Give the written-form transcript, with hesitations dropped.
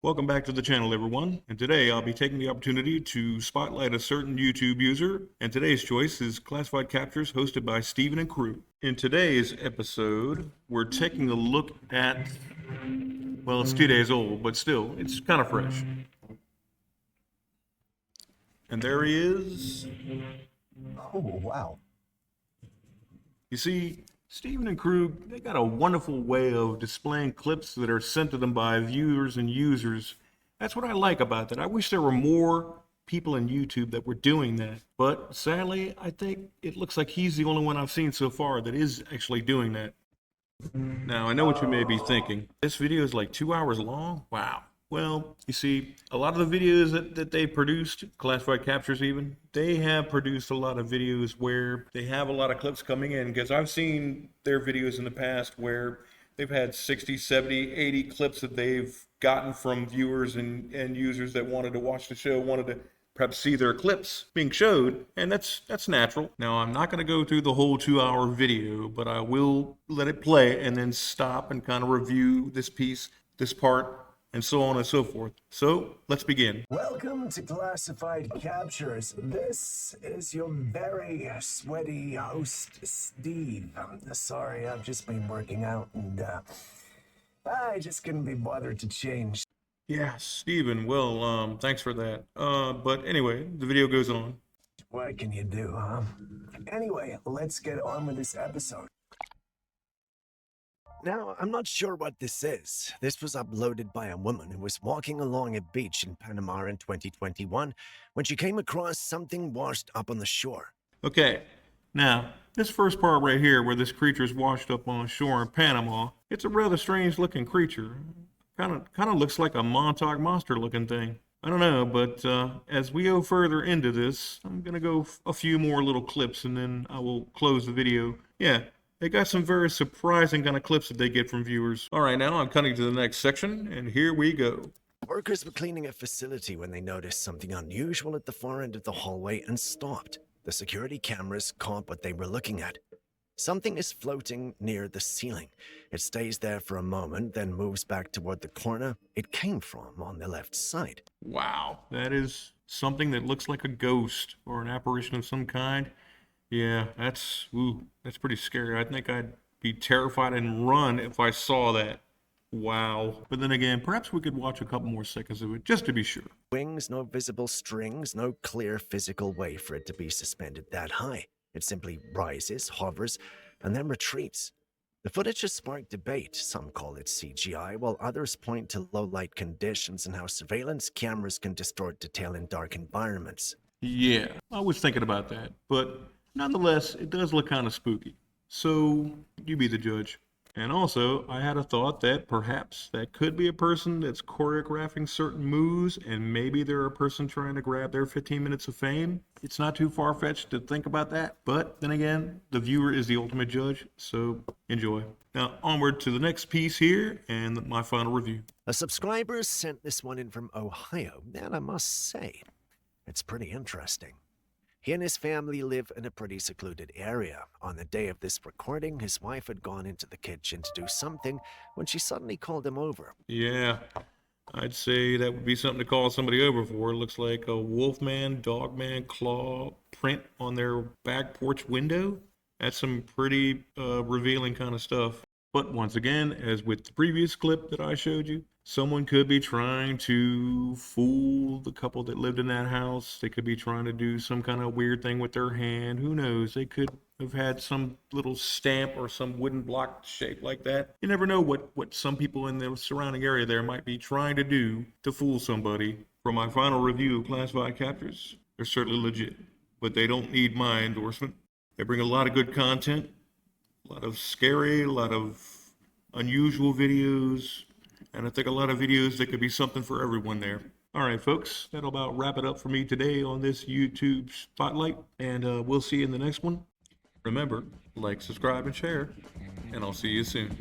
Welcome back to the channel, everyone. And today I'll be taking the opportunity to spotlight a certain YouTube user. And today's choice is Classified Captures, hosted by Steven and crew. In today's episode, we're taking a look at, well, it's 2 days old, but still, it's kind of fresh. And there he is. Oh, wow. You see, Steven and crew, they got a wonderful way of displaying clips that are sent to them by viewers and users. That's what I like about that. I wish there were more people in YouTube that were doing that. But sadly, I think it looks like he's the only one I've seen so far that is actually doing that. Now, I know what you may be thinking. This video is like 2 hours long? Wow. Well, you see, a lot of the videos that they produced, Classified Captures even, they have produced a lot of videos where they have a lot of clips coming in, because I've seen their videos in the past where they've had 60, 70, 80 clips that they've gotten from viewers and users that wanted to watch the show, wanted to perhaps see their clips being showed, and that's natural. Now, I'm not going to go through the whole 2-hour video, but I will let it play and then stop and kind of review this piece, this part, and so on and so forth. So let's begin. Welcome to Classified Captures. This is your very sweaty host, Steve. Sorry, I've just been working out and I just couldn't be bothered to change. Yeah, Steven, well, thanks for that. But anyway, the video goes on. What can you do, huh? Anyway, let's get on with this episode. Now, I'm not sure what this is. This was uploaded by a woman who was walking along a beach in Panama in 2021 when she came across something washed up on the shore. Okay, now, this first part right here where this creature is washed up on shore in Panama, it's a rather strange looking creature. Kind of looks like a Montauk monster looking thing. I don't know, but as we go further into this, I'm going to go a few more little clips and then I will close the video. Yeah. They got some very surprising kind of clips that they get from viewers. All right, now I'm cutting to the next section, and here we go. Workers were cleaning a facility when they noticed something unusual at the far end of the hallway and stopped. The security cameras caught what they were looking at. Something is floating near the ceiling. It stays there for a moment, then moves back toward the corner it came from on the left side. Wow, that is something that looks like a ghost or an apparition of some kind. Yeah, that's pretty scary. I think I'd be terrified and run if I saw that. Wow. But then again, perhaps we could watch a couple more seconds of it just to be sure. Wings, no visible strings, no clear physical way for it to be suspended that high. It simply rises, hovers, and then retreats. The footage has sparked debate. Some call it CGI, while others point to low-light conditions and how surveillance cameras can distort detail in dark environments. Yeah, I was thinking about that, but nonetheless, it does look kind of spooky. So, you be the judge. And also, I had a thought that perhaps that could be a person that's choreographing certain moves, and maybe they're a person trying to grab their 15 minutes of fame. It's not too far-fetched to think about that. But then again, the viewer is the ultimate judge, so enjoy. Now, onward to the next piece here, and my final review. A subscriber sent this one in from Ohio, and I must say, it's pretty interesting. He and his family live in a pretty secluded area. On the day of this recording, his wife had gone into the kitchen to do something when she suddenly called him over. Yeah, I'd say that would be something to call somebody over for. It looks like a wolfman, dogman claw print on their back porch window. That's some pretty revealing kind of stuff. But once again, as with the previous clip that I showed you, someone could be trying to fool the couple that lived in that house. They could be trying to do some kind of weird thing with their hand. Who knows? They could have had some little stamp or some wooden block shaped like that. You never know what some people in the surrounding area there might be trying to do to fool somebody. For my final review of Classified Captures, they're certainly legit, but they don't need my endorsement. They bring a lot of good content, a lot of scary, a lot of unusual videos, and I think a lot of videos that could be something for everyone there. All right, folks, that'll about wrap it up for me today on this YouTube Spotlight, and we'll see you in the next one. Remember, like, subscribe, and share, and I'll see you soon.